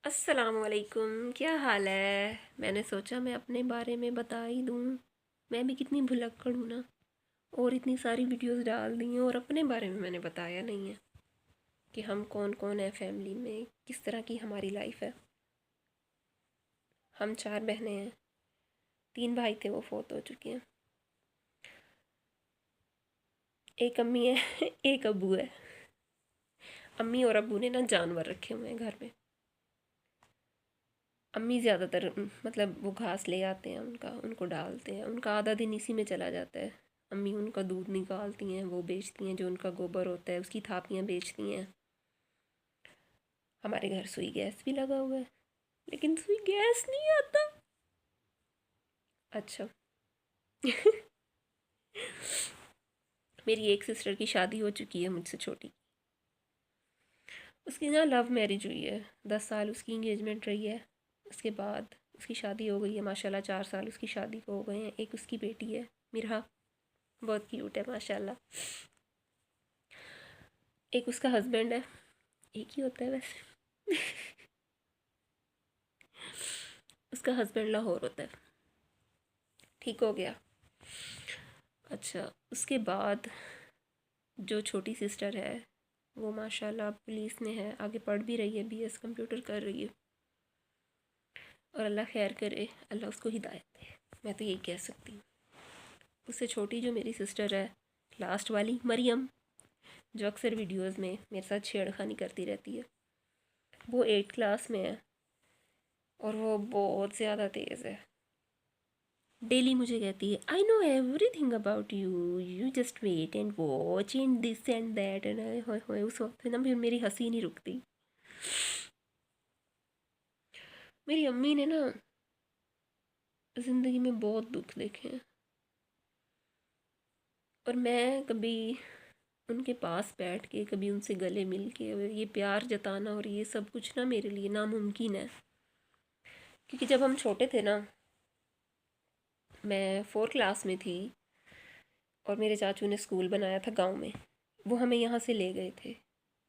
अस्सलामुअलैकुम, क्या हाल है। मैंने सोचा मैं अपने बारे में बता ही दूँ। मैं भी कितनी भुलक्कड़ हूँ ना। और इतनी सारी वीडियोस डाल दी हैं और अपने बारे में मैंने बताया नहीं है कि हम कौन कौन है फैमिली में, किस तरह की हमारी लाइफ है। हम 4 बहनें हैं। 3 भाई थे, वो फोत हो चुके हैं। एक अम्मी है एक अब्बू है। अम्मी और अब्बू ने ना जानवर रखे हुए हैं घर में। अम्मी ज़्यादातर मतलब वो घास ले आते हैं, उनको डालते हैं, उनका आधा दिन इसी में चला जाता है। अम्मी उनका दूध निकालती हैं, वो बेचती हैं, जो उनका गोबर होता है उसकी थापियाँ बेचती हैं। हमारे घर सुई गैस भी लगा हुआ है, लेकिन सुई गैस नहीं आता। अच्छा मेरी एक सिस्टर की शादी हो चुकी है मुझसे छोटी। उसकी ना लव मैरिज हुई है। 10 साल उसकी इंगेजमेंट रही है। उसके बाद उसकी शादी हो गई है माशाल्लाह। 4 साल उसकी शादी को हो गए हैं। एक उसकी बेटी है, मिरहा, बहुत क्यूट है माशाल्लाह। एक उसका हस्बैंड है, एक ही होता है वैसे उसका हस्बैंड लाहौर होता है। ठीक हो गया। अच्छा, उसके बाद जो छोटी सिस्टर है वो माशाल्लाह पुलिस में है, आगे पढ़ भी रही है, बीएस कंप्यूटर कर रही है। और अल्लाह खैर करे, अल्लाह उसको हिदायत दे, मैं तो यही कह सकती हूँ। उससे छोटी जो मेरी सिस्टर है, लास्ट वाली मरियम, जो अक्सर वीडियोस में मेरे साथ छेड़खानी करती रहती है, वो 8 क्लास में है। और वो बहुत ज़्यादा तेज़ है। डेली मुझे कहती है I know everything about you, you just wait and watch and this and that and होए होए। उस वक्त ना फिर मेरी हंसी नहीं रुकती। मेरी अम्मी ने ना ज़िंदगी में बहुत दुख देखे हैं, और मैं कभी उनके पास बैठ के, कभी उनसे गले मिल के ये प्यार जताना और ये सब कुछ ना मेरे लिए नामुमकिन है। क्योंकि जब हम छोटे थे ना, मैं 4 क्लास में थी, और मेरे चाचू ने स्कूल बनाया था गांव में। वो हमें यहाँ से ले गए थे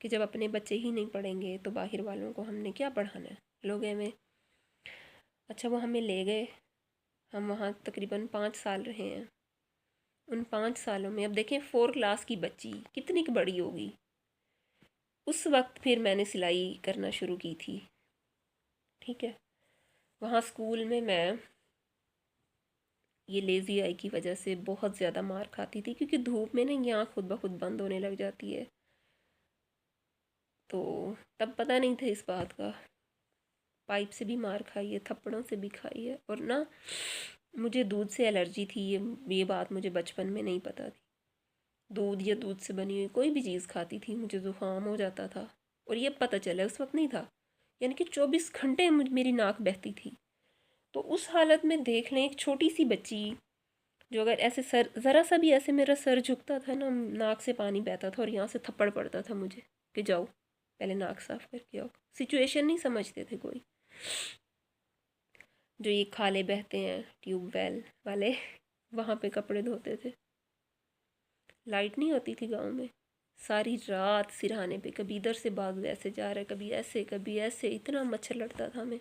कि जब अपने बच्चे ही नहीं पढ़ेंगे तो बाहर वालों को हमने क्या पढ़ाना है, लोग में। अच्छा, वो हमें ले गए। हम वहाँ तकरीबन 5 साल रहे हैं। उन 5 सालों में अब देखें 4 क्लास की बच्ची कितनी की बड़ी होगी। उस वक्त फिर मैंने सिलाई करना शुरू की थी। ठीक है। वहाँ स्कूल में मैं ये लेज़ी आई की वजह से बहुत ज़्यादा मार खाती थी, क्योंकि धूप में ना ये आँख खुद ब खुद बंद होने लग जाती है। तो तब पता नहीं था इस बात का। पाइप से भी मार खाई है, थप्पड़ों से भी खाई है। और ना मुझे दूध से एलर्जी थी, ये बात मुझे बचपन में नहीं पता थी। दूध या दूध से बनी हुई कोई भी चीज़ खाती थी मुझे ज़ुकाम हो जाता था। और ये पता चला उस वक्त नहीं था, यानी कि 24 घंटे मेरी नाक बहती थी। तो उस हालत में देख लें एक छोटी सी बच्ची, जो अगर ऐसे सर ज़रा सा भी ऐसे मेरा सर झुकता था ना, नाक से पानी बहता था और यहाँ से थप्पड़ पड़ता था मुझे कि जाओ पहले नाक साफ करके आओ। सिचुएशन नहीं समझते थे कोई। जो ये खाले बहते हैं ट्यूबवेल वाले वहाँ पे कपड़े धोते थे। लाइट नहीं होती थी गांव में। सारी रात सिरहाने पे, कभी इधर से बाजू ऐसे जा रहा है, कभी ऐसे कभी ऐसे, इतना मच्छर लड़ता था हमें।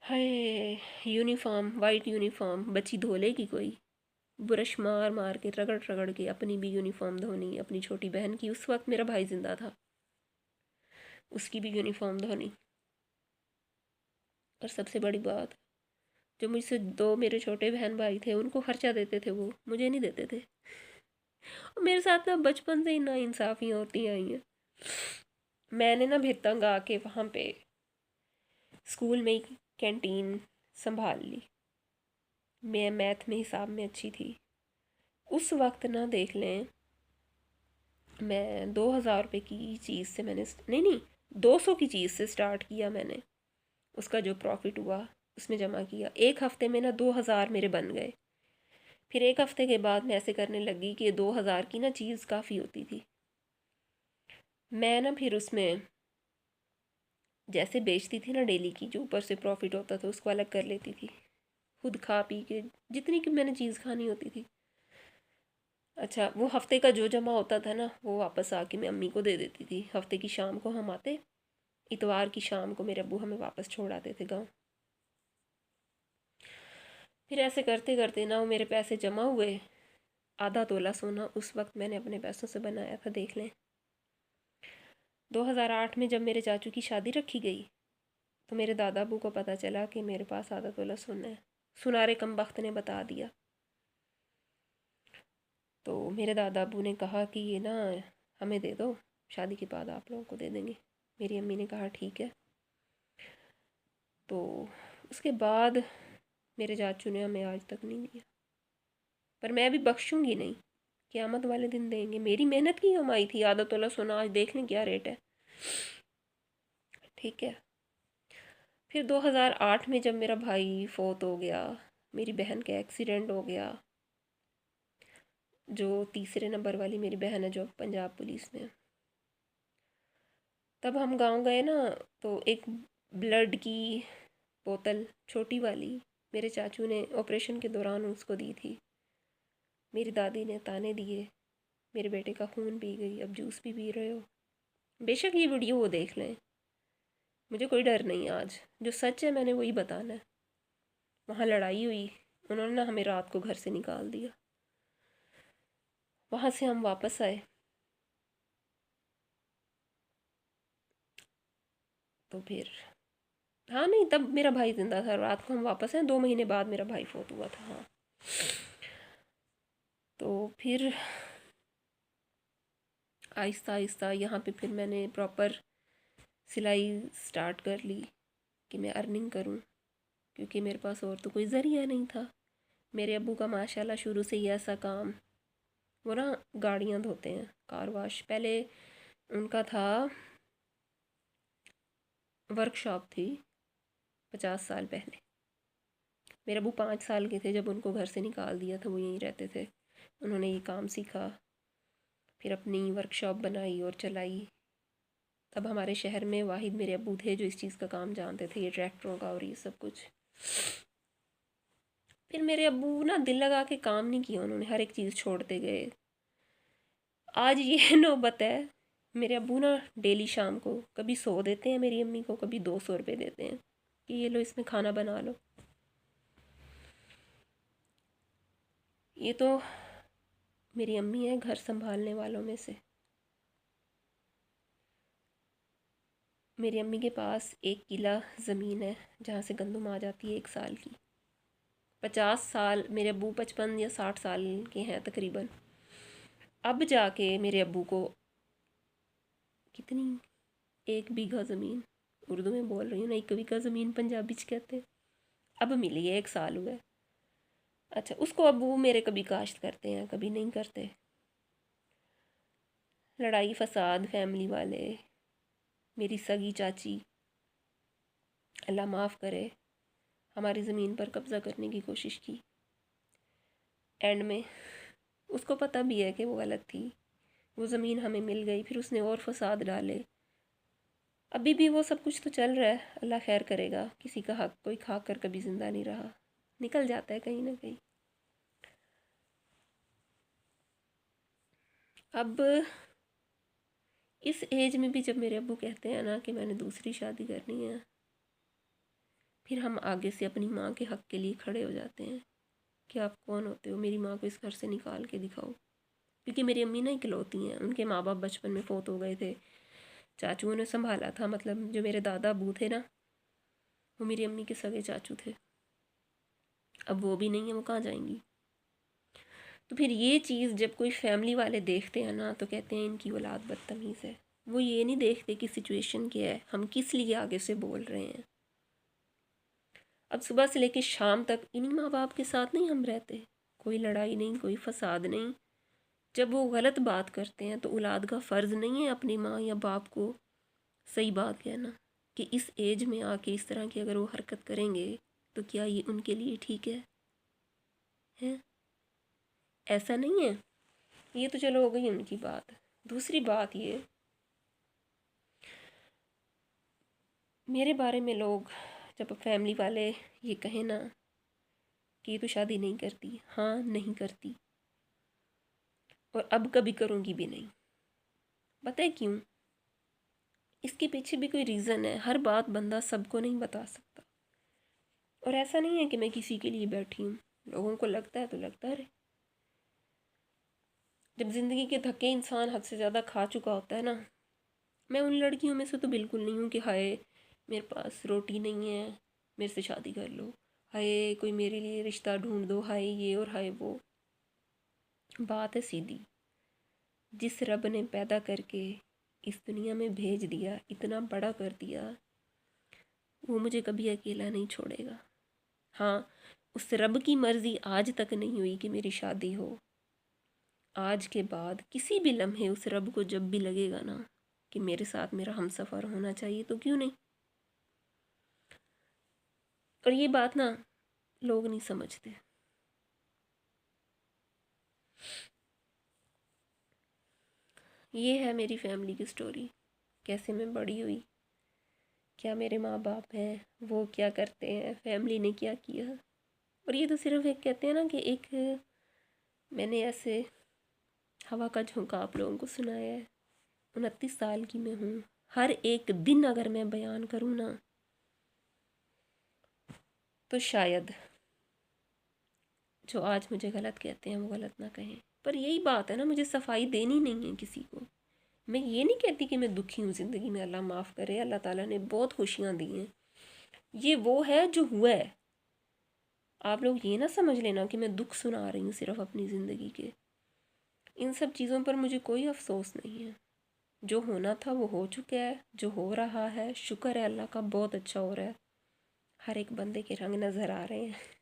हाय, यूनिफॉर्म, वाइट यूनिफॉर्म बच्ची धो लेगी कोई। ब्रश मार मार के, रगड़ रगड़ के अपनी भी यूनिफॉर्म धोनी, अपनी छोटी बहन की। उस वक्त मेरा भाई जिंदा था, उसकी भी यूनिफॉर्म धोनी। और सबसे बड़ी बात, जो मुझसे दो मेरे छोटे बहन भाई थे उनको खर्चा देते थे, वो मुझे नहीं देते थे। और मेरे साथ ना बचपन से ही ना इंसाफियाँ होती आई हैं। मैंने ना भितंग आके वहाँ पे स्कूल में ही कैंटीन संभाल ली। मैं मैथ में, हिसाब में अच्छी थी। उस वक्त ना देख लें, मैं 2,000 रुपये की चीज़ से मैंने, नहीं नहीं, 200 की चीज़ से स्टार्ट किया मैंने। उसका जो प्रॉफिट हुआ उसमें जमा किया। एक हफ्ते में ना 2,000 मेरे बन गए। फिर एक हफ्ते के बाद मैं ऐसे करने लगी कि 2,000 की ना चीज़ काफ़ी होती थी। मैं ना फिर उसमें जैसे बेचती थी ना डेली की, जो ऊपर से प्रॉफिट होता था उसको अलग कर लेती थी, खुद खा पी के जितनी की मैंने चीज़ खानी होती थी। अच्छा, वो हफ्ते का जो जमा होता था ना, वो वापस आके मैं अम्मी को दे देती थी। हफ्ते की शाम को हम आते, इतवार की शाम को मेरे अब्बू हमें वापस छोड़ आते थे गाँव। फिर ऐसे करते करते ना वो मेरे पैसे जमा हुए। आधा तोला सोना उस वक्त मैंने अपने पैसों से बनाया था, देख लें। 2008 में जब मेरे चाचू की शादी रखी गई तो मेरे दादा अबू को पता चला कि मेरे पास आधा तोला सोना है। सुनारे कम बख्त ने बता दिया। तो मेरे दादा अबू ने कहा कि ये ना हमें दे दो, शादी के बाद आप लोगों को दे देंगे। मेरी अम्मी ने कहा ठीक है। तो उसके बाद मेरे चाचू ने हमें आज तक नहीं दिया, पर मैं भी बख्शूंगी नहीं। क़यामत वाले दिन देंगे। मेरी मेहनत की कमाई थी आधा तोला सोना, आज देख लें क्या रेट है। ठीक है। फिर 2008 में जब मेरा भाई फोत हो गया, मेरी बहन का एक्सीडेंट हो गया, जो तीसरे नंबर वाली मेरी बहन है जो पंजाब पुलिस में, तब हम गांव गए ना, तो एक ब्लड की बोतल छोटी वाली मेरे चाचू ने ऑपरेशन के दौरान उसको दी थी। मेरी दादी ने ताने दिए, मेरे बेटे का खून पी गई, अब जूस भी पी रहे हो। बेशक ये वीडियो वो देख लें, मुझे कोई डर नहीं। आज जो सच है मैंने वही बताना है। वहाँ लड़ाई हुई, उन्होंने ना हमें रात को घर से निकाल दिया। वहाँ से हम वापस आए तो फिर हाँ नहीं, तब मेरा भाई जिंदा था। रात को हम वापस आए, 2 महीने बाद मेरा भाई फोत हुआ था। हाँ, तो फिर आहिस्ता आहिस्ता यहाँ पे फिर मैंने प्रॉपर सिलाई स्टार्ट कर ली कि मैं अर्निंग करूँ, क्योंकि मेरे पास और तो कोई ज़रिया नहीं था। मेरे अब्बू का माशाल्लाह शुरू से ही ऐसा काम, वो ना गाड़ियाँ धोते हैं, कार वाश। पहले उनका था, वर्कशॉप थी 50 साल पहले। मेरे अब्बू 5 साल के थे जब उनको घर से निकाल दिया था, वो यहीं रहते थे। उन्होंने ये काम सीखा, फिर अपनी वर्कशॉप बनाई और चलाई। तब हमारे शहर में वाहिद मेरे अब्बू थे जो इस चीज़ का काम जानते थे, ये ट्रैक्टरों का और ये सब कुछ। फिर मेरे अब्बू ना दिल लगा के काम नहीं किया उन्होंने, हर एक चीज़ छोड़ते गए। आज ये नौबत है, मेरे अब्बू ना डेली शाम को कभी 100 देते हैं मेरी अम्मी को, कभी 200 रुपये देते हैं कि ये लो इसमें खाना बना लो। ये तो मेरी अम्मी है घर संभालने वालों में से। मेरी अम्मी के पास 1 किला ज़मीन है जहाँ से गंदम आ जाती है 1 साल की। 50 साल, मेरे अब्बू 55 या 60 साल के हैं तकरीबन। अब जाके मेरे अब्बू को कितनी, 1 बीघा ज़मीन, उर्दू में बोल रही हूँ ना, 1 बीघा ज़मीन पंजाबी च कहते हैं, अब मिली है, 1 साल हुआ है। अच्छा, उसको अब्बू मेरे कभी काश्त करते हैं, कभी नहीं करते। लड़ाई फसाद फैमिली वाले, मेरी सगी चाची अल्लाह माफ़ करे हमारी ज़मीन पर कब्ज़ा करने की कोशिश की। एंड में उसको पता भी है कि वो गलत थी, वो ज़मीन हमें मिल गई, फिर उसने और फसाद डाले। अभी भी वो सब कुछ तो चल रहा है, अल्लाह खैर करेगा। किसी का हक कोई खा कर कभी ज़िंदा नहीं रहा, निकल जाता है कहीं ना कहीं। अब इस एज में भी जब मेरे अब्बू कहते हैं ना कि मैंने दूसरी शादी करनी है, फिर हम आगे से अपनी माँ के हक़ के लिए खड़े हो जाते हैं कि आप कौन होते हो, मेरी माँ को इस घर से निकाल के दिखाओ। क्योंकि मेरी अम्मी ना इकलौती हैं, उनके माँ बाप बचपन में फ़ौत हो गए थे, चाचुओं ने संभाला था। मतलब जो मेरे दादा अबू थे ना, वो मेरी अम्मी के सगे चाचू थे। अब वो भी नहीं है, वो कहाँ जाएंगी। तो फिर ये चीज़ जब कोई फैमिली वाले देखते हैं ना, तो कहते हैं इनकी औलाद बदतमीज़ है। वो ये नहीं देखते कि सिचुएशन क्या है, हम किस लिए आगे से बोल रहे हैं। अब सुबह से लेकर शाम तक इन्हीं माँ बाप के साथ नहीं हम रहते, कोई लड़ाई नहीं, कोई फसाद नहीं। जब वो गलत बात करते हैं तो औलाद का फ़र्ज़ नहीं है अपनी माँ या बाप को सही बात कहना, कि इस एज में आके इस तरह की अगर वो हरकत करेंगे तो क्या ये उनके लिए ठीक है? ऐसा नहीं है। ये तो चलो हो गई उनकी बात। दूसरी बात ये, मेरे बारे में लोग जब फैमिली वाले ये कहें ना कि ये तो शादी नहीं करती, हाँ नहीं करती, और अब कभी करूँगी भी नहीं। पता है क्यों? इसके पीछे भी कोई रीज़न है। हर बात बंदा सबको नहीं बता सकता। और ऐसा नहीं है कि मैं किसी के लिए बैठी हूँ, लोगों को लगता है तो लगता रहे। जब ज़िंदगी के धक्के इंसान हद से ज़्यादा खा चुका होता है ना, मैं उन लड़कियों में से तो बिल्कुल नहीं हूँ कि हाय मेरे पास रोटी नहीं है, मेरे से शादी कर लो, हाय कोई मेरे लिए रिश्ता ढूंढ दो, हाय ये और हाय वो। बात है सीधी, जिस रब ने पैदा करके इस दुनिया में भेज दिया, इतना बड़ा कर दिया, वो मुझे कभी अकेला नहीं छोड़ेगा। हाँ, उस रब की मर्ज़ी आज तक नहीं हुई कि मेरी शादी हो। आज के बाद किसी भी लम्हे उस रब को जब भी लगेगा ना कि मेरे साथ मेरा हमसफ़र होना चाहिए, तो क्यों नहीं। और ये बात ना लोग नहीं समझते। ये है मेरी फैमिली की स्टोरी, कैसे मैं बड़ी हुई, क्या मेरे माँ बाप हैं, वो क्या करते हैं, फैमिली ने क्या किया। और ये तो सिर्फ एक कहते हैं ना कि एक मैंने ऐसे हवा का झोंका आप लोगों को सुनाया है। 29 साल की मैं हूँ। हर एक दिन अगर मैं बयान करूँ ना तो शायद जो आज मुझे गलत कहते हैं वो गलत ना कहें। पर यही बात है ना, मुझे सफाई देनी नहीं है किसी को। मैं ये नहीं कहती कि मैं दुखी हूँ ज़िंदगी में, अल्लाह माफ़ करे, अल्लाह ताला ने बहुत खुशियाँ दी हैं। ये वो है जो हुआ है। आप लोग ये ना समझ लेना कि मैं दुख सुना रही हूँ सिर्फ अपनी ज़िंदगी के। इन सब चीज़ों पर मुझे कोई अफसोस नहीं है। जो होना था वो हो चुका है, जो हो रहा है शुक्र है अल्लाह का, बहुत अच्छा हो रहा है। हर एक बंदे के रंग नज़र आ रहे हैं।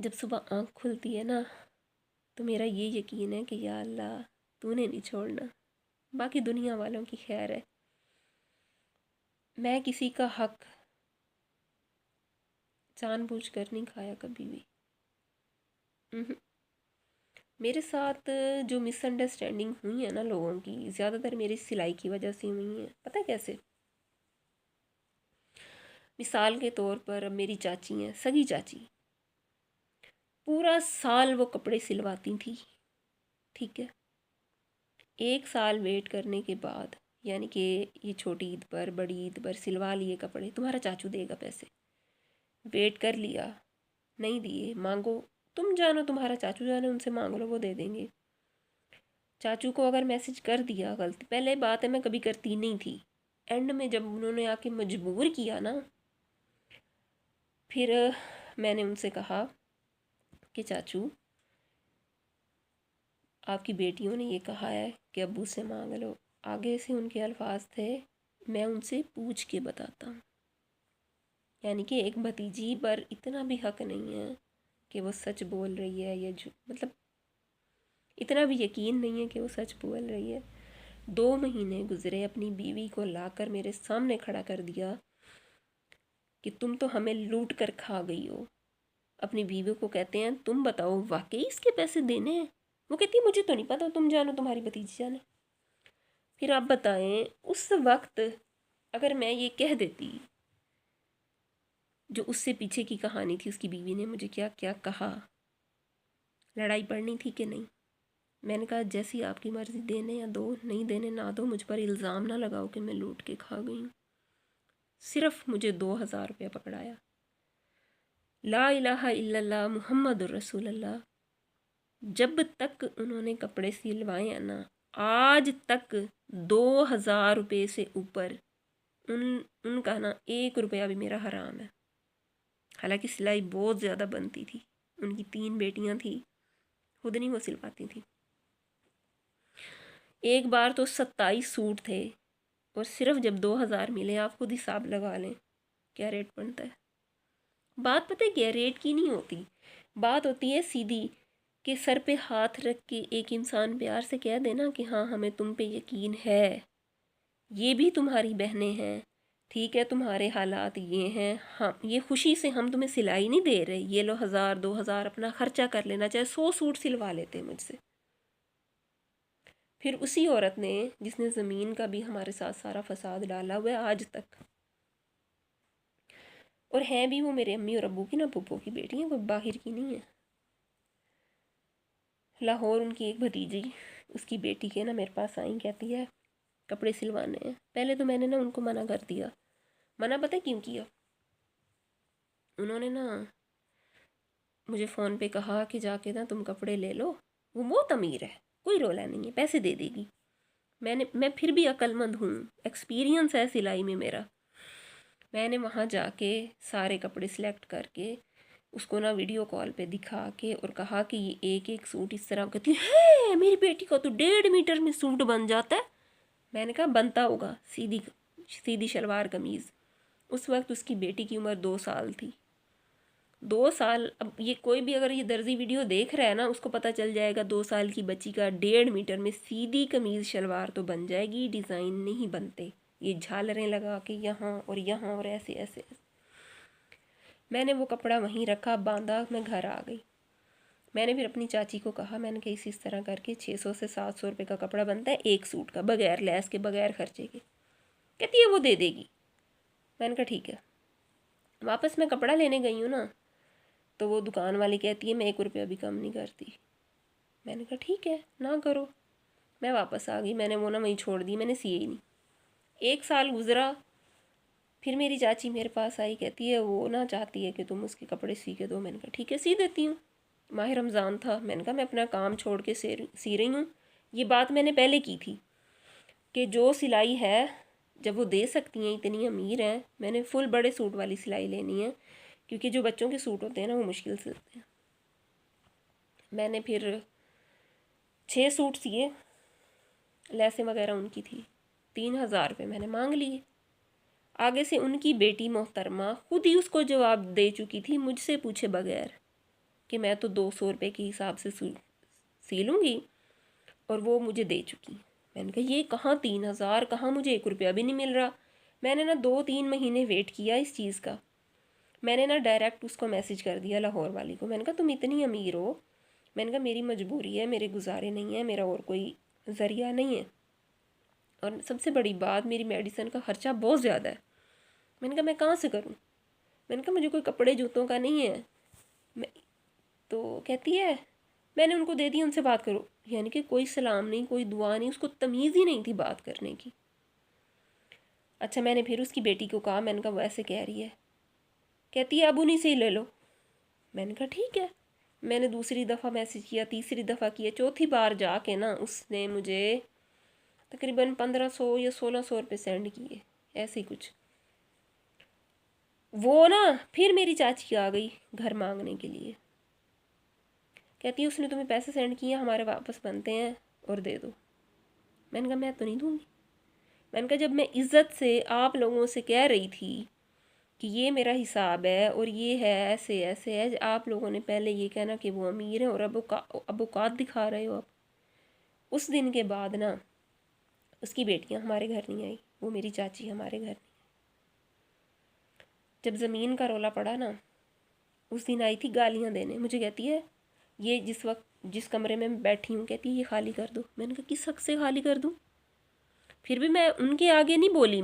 जब सुबह आँख खुलती है ना तो मेरा ये यकीन है कि या अल्लाह तूने नहीं छोड़ना, बाकी दुनिया वालों की खैर है। मैं किसी का हक जानबूझकर नहीं खाया कभी भी। उहुँ। मेरे साथ जो मिसअंडरस्टैंडिंग हुई है ना लोगों की, ज़्यादातर मेरी सिलाई की वजह से हुई है। पता है कैसे? मिसाल के तौर पर अब मेरी चाची हैं, सगी चाची, पूरा साल वो कपड़े सिलवाती थी, ठीक है। एक साल वेट करने के बाद, यानी कि ये छोटी ईद पर बड़ी ईद पर सिलवा लिए कपड़े, तुम्हारा चाचू देगा पैसे। वेट कर लिया, नहीं दिए, मांगो, तुम जानो तुम्हारा चाचू जाने, उनसे मांग लो वो दे देंगे। चाचू को अगर मैसेज कर दिया, गलती पहले बात है मैं कभी करती नहीं थी, एंड में जब उन्होंने आके मजबूर किया ना, फिर मैंने उनसे कहा कि चाचू आपकी बेटियों ने ये कहा है कि अब्बू से मांग लो। आगे से उनके अल्फाज थे, मैं उनसे पूछ के बताता हूँ। यानी कि एक भतीजी पर इतना भी हक नहीं है कि वो सच बोल रही है या झूठ, मतलब इतना भी यकीन नहीं है कि वो सच बोल रही है। 2 महीने गुजरे, अपनी बीवी को लाकर मेरे सामने खड़ा कर दिया कि तुम तो हमें लूट कर खा गई हो। अपनी बीवी को कहते हैं तुम बताओ वाकई इसके पैसे देने हैं? वो कहती है मुझे तो नहीं पता, तुम जानो, तुम्हारी भतीजी जाने। फिर आप बताएं उस वक्त अगर मैं ये कह देती, जो उससे पीछे की कहानी थी, उसकी बीवी ने मुझे क्या क्या कहा, लड़ाई पड़नी थी कि नहीं। मैंने कहा जैसी आपकी मर्ज़ी, देने या दो, नहीं देने ना दो, मुझ पर इल्ज़ाम ना लगाओ कि मैं लूट के खा गई हूँ। सिर्फ मुझे 2000 रुपया पकड़ाया। ला इलाहा इल्लल्लाह मुहम्मदुर रसूलुल्लाह। जब तक उन्होंने कपड़े सिलवाए हैं ना, आज तक 2000 रुपये से ऊपर उन उनका ना 1 रुपया भी मेरा हराम है। हालांकि सिलाई बहुत ज़्यादा बनती थी, उनकी 3 बेटियां थी, खुद नहीं वो सिलवाती थी। एक बार तो 27 सूट थे, और सिर्फ जब 2000 मिले, आप खुद हिसाब लगा लें क्या रेट बनता है। बात पता है क्या, रेट की नहीं होती, बात होती है सीधी कि सर पे हाथ रख के एक इंसान प्यार से कह देना कि हाँ हमें तुम पे यकीन है, ये भी तुम्हारी बहनें हैं, ठीक है तुम्हारे हालात ये हैं, हाँ ये खुशी से हम तुम्हें सिलाई नहीं दे रहे, ये लो 1000 2000 अपना खर्चा कर लेना, चाहे 100 सूट सिलवा लेते मुझसे। फिर उसी औरत ने जिसने ज़मीन का भी हमारे साथ सारा फसाद डाला हुआ है आज तक, और हैं भी वो मेरे अम्मी और अब्बू की ना पुप्पो की बेटी हैं, कोई बाहर की नहीं है। लाहौर उनकी एक भतीजी उसकी बेटी के ना मेरे पास आई, कहती है कपड़े सिलवाने हैं। पहले तो मैंने ना उनको मना कर दिया। मना पता है क्यों किया? उन्होंने ना मुझे फ़ोन पे कहा कि जाके ना तुम कपड़े ले लो, वो बहुत अमीर है, कोई रोला नहीं है, पैसे दे देगी। मैं फिर भी अक्लमंद हूँ, एक्सपीरियंस है सिलाई में मेरा। मैंने वहाँ जाके सारे कपड़े सिलेक्ट करके उसको ना वीडियो कॉल पे दिखा के और कहा कि ये एक एक सूट इस तरह। कहती है मेरी बेटी का तो 1.5 मीटर में सूट बन जाता है। मैंने कहा बनता होगा, सीधी सीधी शलवार कमीज़। उस वक्त उसकी बेटी की उम्र 2 साल थी। 2 साल, अब ये कोई भी अगर ये दर्जी वीडियो देख रहा है ना, उसको पता चल जाएगा 2 साल की बच्ची का 1.5 मीटर में सीधी कमीज़ शलवार तो बन जाएगी, डिज़ाइन नहीं बनते, ये झालरें लगा के यहाँ और ऐसे ऐसे। मैंने वो कपड़ा वहीं रखा, बांधा, मैं घर आ गई। मैंने फिर अपनी चाची को कहा, मैंने कहा इस तरह करके 600 से 700 रुपये का कपड़ा बनता है एक सूट का, बगैर लैस के, बगैर खर्चे के। कहती है वो दे देगी। मैंने कहा ठीक है। वापस मैं कपड़ा लेने गई हूँ ना, तो वो दुकान वाली कहती है मैं 1 रुपया भी कम नहीं करती। मैंने कहा ठीक है ना करो। मैं वापस आ गई, मैंने वो ना वहीं छोड़ दी, मैंने सिए ही नहीं। 1 साल गुजरा, फिर मेरी चाची मेरे पास आई, कहती है वो ना चाहती है कि तुम उसके कपड़े सी के दो। मैंने कहा ठीक है सी देती हूँ। माह रमज़ान था, मैंने कहा मैं अपना काम छोड़ के सी रही हूँ। ये बात मैंने पहले की थी कि जो सिलाई है, जब वो दे सकती हैं, इतनी अमीर हैं, मैंने फुल बड़े सूट वाली सिलाई लेनी है, क्योंकि जो बच्चों के सूट होते हैं ना वो मुश्किल से होते हैं। मैंने फिर 6 सूट सिए, लैसें वगैरह उनकी थी, 3,000 रुपये मैंने मांग लिए। आगे से उनकी बेटी मोहतरमा खुद ही उसको जवाब दे चुकी थी मुझसे पूछे बगैर कि मैं तो 200 रुपये के हिसाब से सी लूँगी, और वो मुझे दे चुकी। मैंने कहा ये कहाँ 3,000, कहाँ, मुझे 1 रुपया भी नहीं मिल रहा। मैंने ना 2-3 महीने वेट किया इस चीज़ का। मैंने ना डायरेक्ट उसको मैसेज कर दिया लाहौर वाली को। मैंने कहा तुम इतनी अमीर हो, मैंने कहा मेरी मजबूरी है, मेरे गुजारे नहीं है, मेरा और कोई ज़रिया नहीं है, और सबसे बड़ी बात मेरी मेडिसिन का ख़र्चा बहुत ज़्यादा है। मैंने कहा मैं कहाँ से करूँ? मैंने कहा मुझे कोई कपड़े जूतों का नहीं है। मैं तो कहती है मैंने उनको दे दी, उनसे बात करो। यानी कि कोई सलाम नहीं, कोई दुआ नहीं, उसको तमीज़ ही नहीं थी बात करने की। अच्छा, मैंने फिर उसकी बेटी को कहा, मैंने कहा वो ऐसे कह रही है। कहती है अब उन्हीं से ही ले लो। मैंने कहा ठीक है। मैंने दूसरी दफ़ा मैसेज किया, तीसरी दफ़ा किया, चौथी बार जाके ना उसने मुझे तकरीबन 1500 या 1600 रुपये सेंड किए, ऐसे ही कुछ। वो ना फिर मेरी चाची आ गई घर मांगने के लिए। कहती है उसने तुम्हें पैसे सेंड किए, हमारे वापस बनते हैं और दे दो। मैंने कहा मैं तो नहीं दूँगी। मैंने कहा जब मैं इज़्ज़त से आप लोगों से कह रही थी कि ये मेरा हिसाब है और ये है, ऐसे ऐसे है, आप लोगों ने पहले ये कहना कि वो अमीर है और अब औकात दिखा रहे हो आप। उस दिन के बाद ना उसकी बेटियां हमारे घर नहीं आई, वो मेरी चाची हमारे घर नहीं। जब ज़मीन का रोला पड़ा ना, उस दिन आई थी गालियाँ देने। मुझे कहती है ये जिस वक्त जिस कमरे में मैं बैठी हूँ, कहती है ये खाली कर दो। मैंने कहा किस हक से खाली कर दूँ? फिर भी मैं उनके आगे नहीं बोली।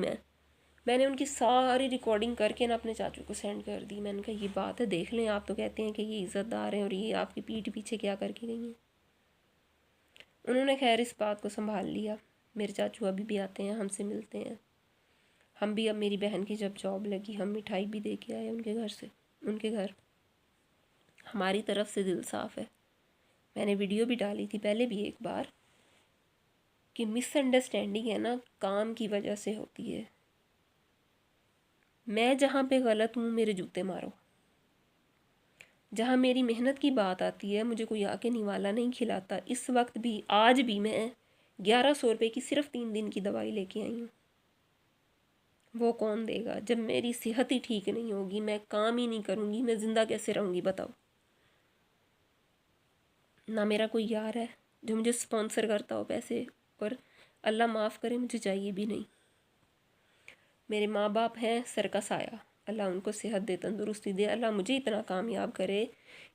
मैंने उनकी सारी रिकॉर्डिंग करके ना अपने चाचू को सेंड कर दी। मैंने कहा ये बात है, देख लें, आप तो कहते हैं कि ये इज़्ज़तदार हैं और ये आपकी पीठ पीछे क्या करके गई हैं। उन्होंने खैर इस बात को संभाल लिया। मेरे चाचू अभी भी आते हैं, हमसे मिलते हैं। हम भी, अब मेरी बहन की जब जॉब लगी, हम मिठाई भी दे के आए उनके घर से, उनके घर। हमारी तरफ से दिल साफ़ है। मैंने वीडियो भी डाली थी पहले भी एक बार कि मिसअंडरस्टैंडिंग है ना, काम की वजह से होती है। मैं जहाँ पे गलत हूँ मेरे जूते मारो। जहाँ मेरी मेहनत की बात आती है, मुझे कोई आके निवाला नहीं खिलाता। इस वक्त भी, आज भी मैं 1100 रुपये की सिर्फ 3 दिन की दवाई लेके आई हूँ। वो कौन देगा? जब मेरी सेहत ही ठीक नहीं होगी, मैं काम ही नहीं करूँगी, मैं ज़िंदा कैसे रहूँगी बताओ? ना मेरा कोई यार है जो मुझे स्पॉन्सर करता हो पैसे, और अल्लाह माफ़ करे मुझे चाहिए भी नहीं। मेरे माँ बाप हैं सर का साया, अल्लाह उनको सेहत दे, तंदुरुस्ती दे। अल्लाह मुझे इतना कामयाब करे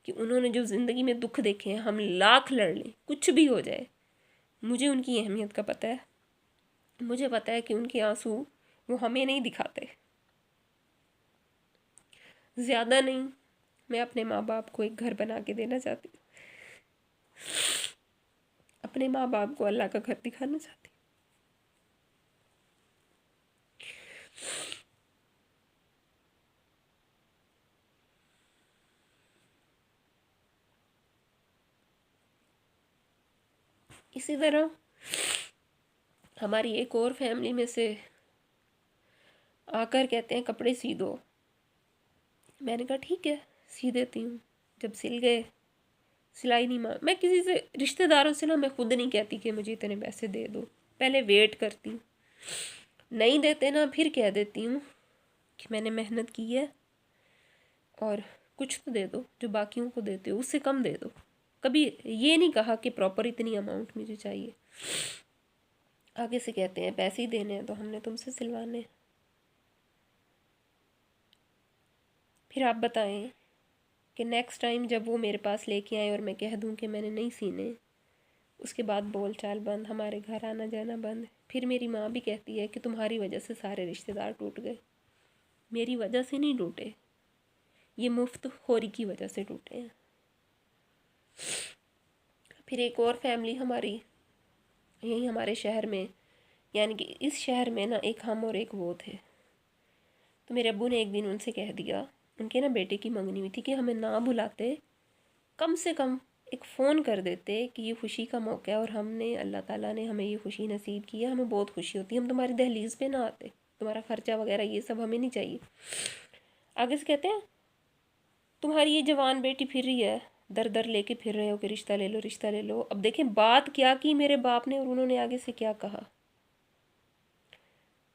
कि उन्होंने जो ज़िंदगी में दुख देखे हैं, हम लाख लड़ लें, कुछ भी हो जाए, मुझे उनकी अहमियत का पता है। मुझे पता है कि उनके आंसू वो हमें नहीं दिखाते। ज़्यादा नहीं, मैं अपने माँ बाप को एक घर बना के देना चाहती हूँ। अपने माँ बाप को अल्लाह का घर दिखाना चाहती। इसी तरह हमारी एक और फैमिली में से आकर कहते हैं कपड़े सी दो। मैंने कहा ठीक है सी देती हूँ। जब सिल गए, सिलाई नहीं मांग, मैं किसी से रिश्तेदारों से ना मैं खुद नहीं कहती कि मुझे इतने पैसे दे दो, पहले वेट करती हूँ, नहीं देते ना फिर कह देती हूँ कि मैंने मेहनत की है और कुछ तो दे दो, जो बाकियों को देते हो उससे कम दे दो। कभी ये नहीं कहा कि प्रॉपर इतनी अमाउंट मुझे चाहिए। आगे से कहते हैं पैसे ही देने हैं तो हमने तुमसे सिलवाने हैं। फिर आप बताएं कि नेक्स्ट टाइम जब वो मेरे पास लेके आए और मैं कह दूं कि मैंने नहीं सीने, उसके बाद बोल चाल बंद, हमारे घर आना जाना बंद। फिर मेरी माँ भी कहती है कि तुम्हारी वजह से सारे रिश्तेदार टूट गए। मेरी वजह से नहीं टूटे, ये मुफ्त खोरी की वजह से टूटे हैं। फिर एक और फैमिली हमारी यहीं हमारे शहर में, यानी कि इस शहर में ना एक हम और एक वो थे। तो मेरे अब्बू ने एक दिन उनसे कह दिया, उनके ना बेटे की मंगनी हुई थी, कि हमें ना बुलाते, कम से कम एक फ़ोन कर देते कि ये खुशी का मौका है और हमने अल्लाह ताला ने हमें ये खुशी नसीब की है, हमें बहुत खुशी होती है, हम तुम्हारी दहलीज पे ना आते, तुम्हारा ख़र्चा वगैरह ये सब हमें नहीं चाहिए। आगे से कहते हैं तुम्हारी ये जवान बेटी फिर रही है, दर दर लेके फिर रहे हो कि रिश्ता ले लो रिश्ता ले लो। अब देखें बात क्या की मेरे बाप ने और उन्होंने आगे से क्या कहा।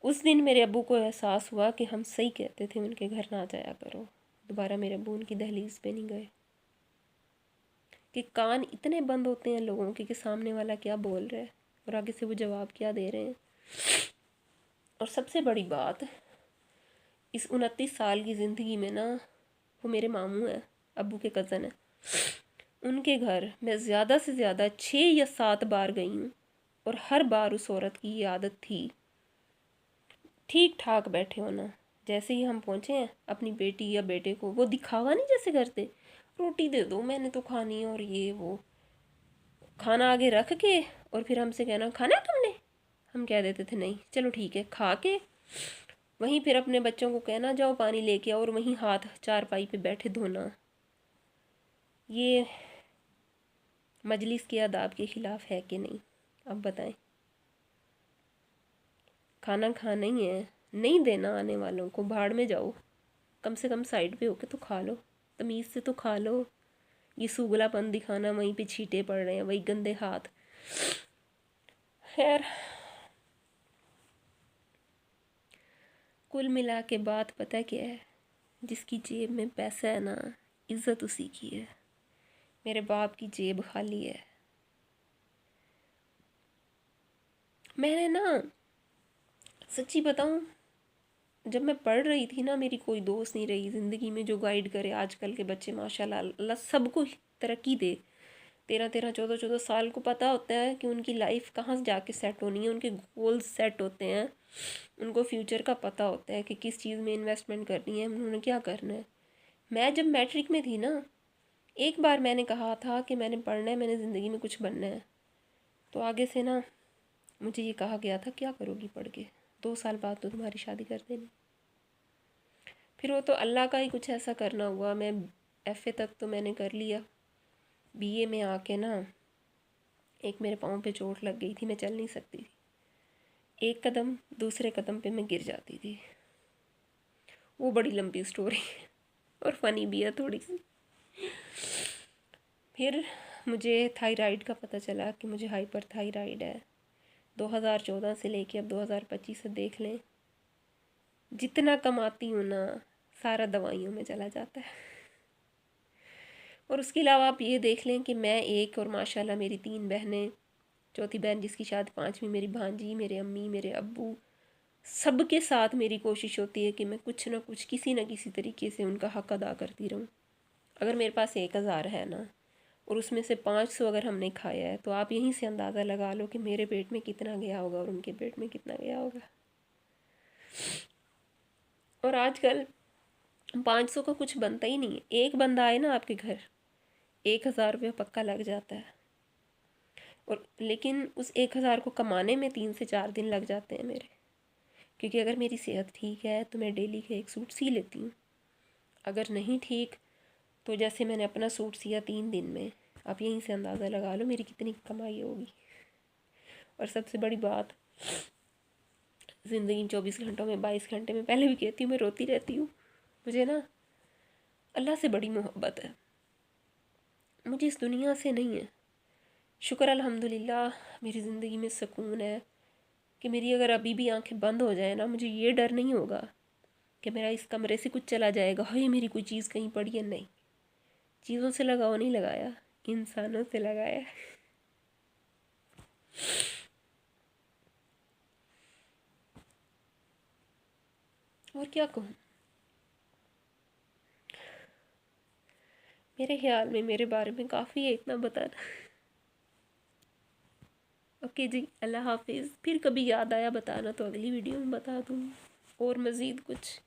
उस दिन मेरे अब्बू को एहसास हुआ कि हम सही कहते थे, उनके घर ना जाया करो। दोबारा मेरे अब्बू उनकी दहलीज पे नहीं गए। कि कान इतने बंद होते हैं लोगों के कि सामने वाला क्या बोल रहा है और आगे से वो जवाब क्या दे रहे हैं। और सबसे बड़ी बात, इस 29 साल की ज़िंदगी में ना, वो मेरे मामू हैं, अब्बू के कज़न हैं, उनके घर मैं ज़्यादा से ज़्यादा 6 या 7 बार गई हूँ और हर बार उस औरत की ये आदत थी ठीक ठाक बैठे होना। जैसे ही हम पहुँचे हैं अपनी बेटी या बेटे को, वो दिखावा नहीं जैसे करते, रोटी दे दो मैंने तो खानी है और ये वो, खाना आगे रख के और फिर हमसे कहना खाना है तुमने, हम कह देते थे नहीं, चलो ठीक है, खा के वहीं फिर अपने बच्चों को कहना जाओ पानी लेके आओ और वहीं हाथ चारपाई पे बैठे धोना। ये मजलिस के आदाब के ख़िलाफ़ है कि नहीं, अब बताएं। खाना खाना ही है, नहीं देना आने वालों को, भाड़ में जाओ, कम से कम साइड पे होके तो खा लो, तमीज़ से तो खा लो। ये सुगलापन दिखाना, वहीं पे छींटे पड़ रहे हैं, वही गंदे हाथ। खैर कुल मिला के बात पता क्या है, जिसकी जेब में पैसा है ना, इज़्ज़त उसी की है। मेरे बाप की जेब खाली है। मैंने ना सच्ची बताऊं, जब मैं पढ़ रही थी ना, मेरी कोई दोस्त नहीं रही ज़िंदगी में जो गाइड करे। आजकल के बच्चे माशाल्लाह, अल्लाह सबको तरक्की दे। 13-13 14-14 साल को पता होता है कि उनकी लाइफ कहाँ जाके सेट होनी है, उनके गोल्स सेट होते हैं, उनको फ्यूचर का पता होता है कि किस चीज़ में इन्वेस्टमेंट करनी है, उन्होंने क्या करना है। मैं जब मैट्रिक में थी ना, एक बार मैंने कहा था कि मैंने पढ़ना है, मैंने ज़िंदगी में कुछ बनना है। तो आगे से ना मुझे ये कहा गया था क्या करोगी पढ़ के, 2 साल बाद तो तुम्हारी शादी कर देनी। फिर वो तो अल्लाह का ही कुछ ऐसा करना हुआ, मैं एफ़ए तक तो मैंने कर लिया। बीए में आके ना एक मेरे पाँव पे चोट लग गई थी, मैं चल नहीं सकती थी। एक कदम दूसरे कदम पे मैं गिर जाती थी। वो बड़ी लंबी स्टोरी और फ़नी भी है थोड़ी सी। फिर मुझे थायराइड का पता चला कि मुझे हाइपर थायराइड है। 2014 से लेके अब 2025 से देख लें, जितना कमाती हूँ ना सारा दवाइयों में चला जाता है। और उसके अलावा आप ये देख लें कि मैं एक और माशाल्लाह मेरी 3 बहनें, चौथी बहन जिसकी शादी 5वीं, मेरी भांजी, मेरे अम्मी, मेरे अब्बू, सबके साथ मेरी कोशिश होती है कि मैं कुछ ना कुछ किसी न किसी तरीके से उनका हक़ अदा करती रहूँ। अगर मेरे पास 1000 है ना और उसमें से 500 अगर हमने खाया है, तो आप यहीं से अंदाज़ा लगा लो कि मेरे पेट में कितना गया होगा और उनके पेट में कितना गया होगा। और आजकल 500 का कुछ बनता ही नहीं है। एक बंदा आए ना आपके घर, 1000 रुपया पक्का लग जाता है। और लेकिन उस 1,000 को कमाने में 3 से 4 दिन लग जाते हैं मेरे, क्योंकि अगर मेरी सेहत ठीक है तो मैं डेली के एक सूट सी लेती हूँ। अगर नहीं ठीक तो जैसे मैंने अपना सूट सिया 3 दिन में, आप यहीं से अंदाज़ा लगा लो मेरी कितनी कमाई होगी। और सबसे बड़ी बात, ज़िंदगी 24 घंटों में 22 घंटे में, पहले भी कहती हूँ, मैं रोती रहती हूँ। मुझे ना अल्लाह से बड़ी मोहब्बत है, मुझे इस दुनिया से नहीं है। शुक्र अल्हम्दुलिल्लाह मेरी ज़िंदगी में सुकून है कि मेरी अगर अभी भी आंखें बंद हो जाए ना, मुझे ये डर नहीं होगा कि मेरा इस कमरे से कुछ चला जाएगा, हाय मेरी कोई चीज़ कहीं पड़ी है। नहीं, चीज़ों से लगाव नहीं लगाया, इंसानों से लगाया। और क्या कहूँ, मेरे ख्याल में मेरे बारे में काफ़ी है इतना बताना। ओके जी, अल्लाह हाफिज़। फिर कभी याद आया बताना तो अगली वीडियो में बता दूँ और मज़ीद कुछ।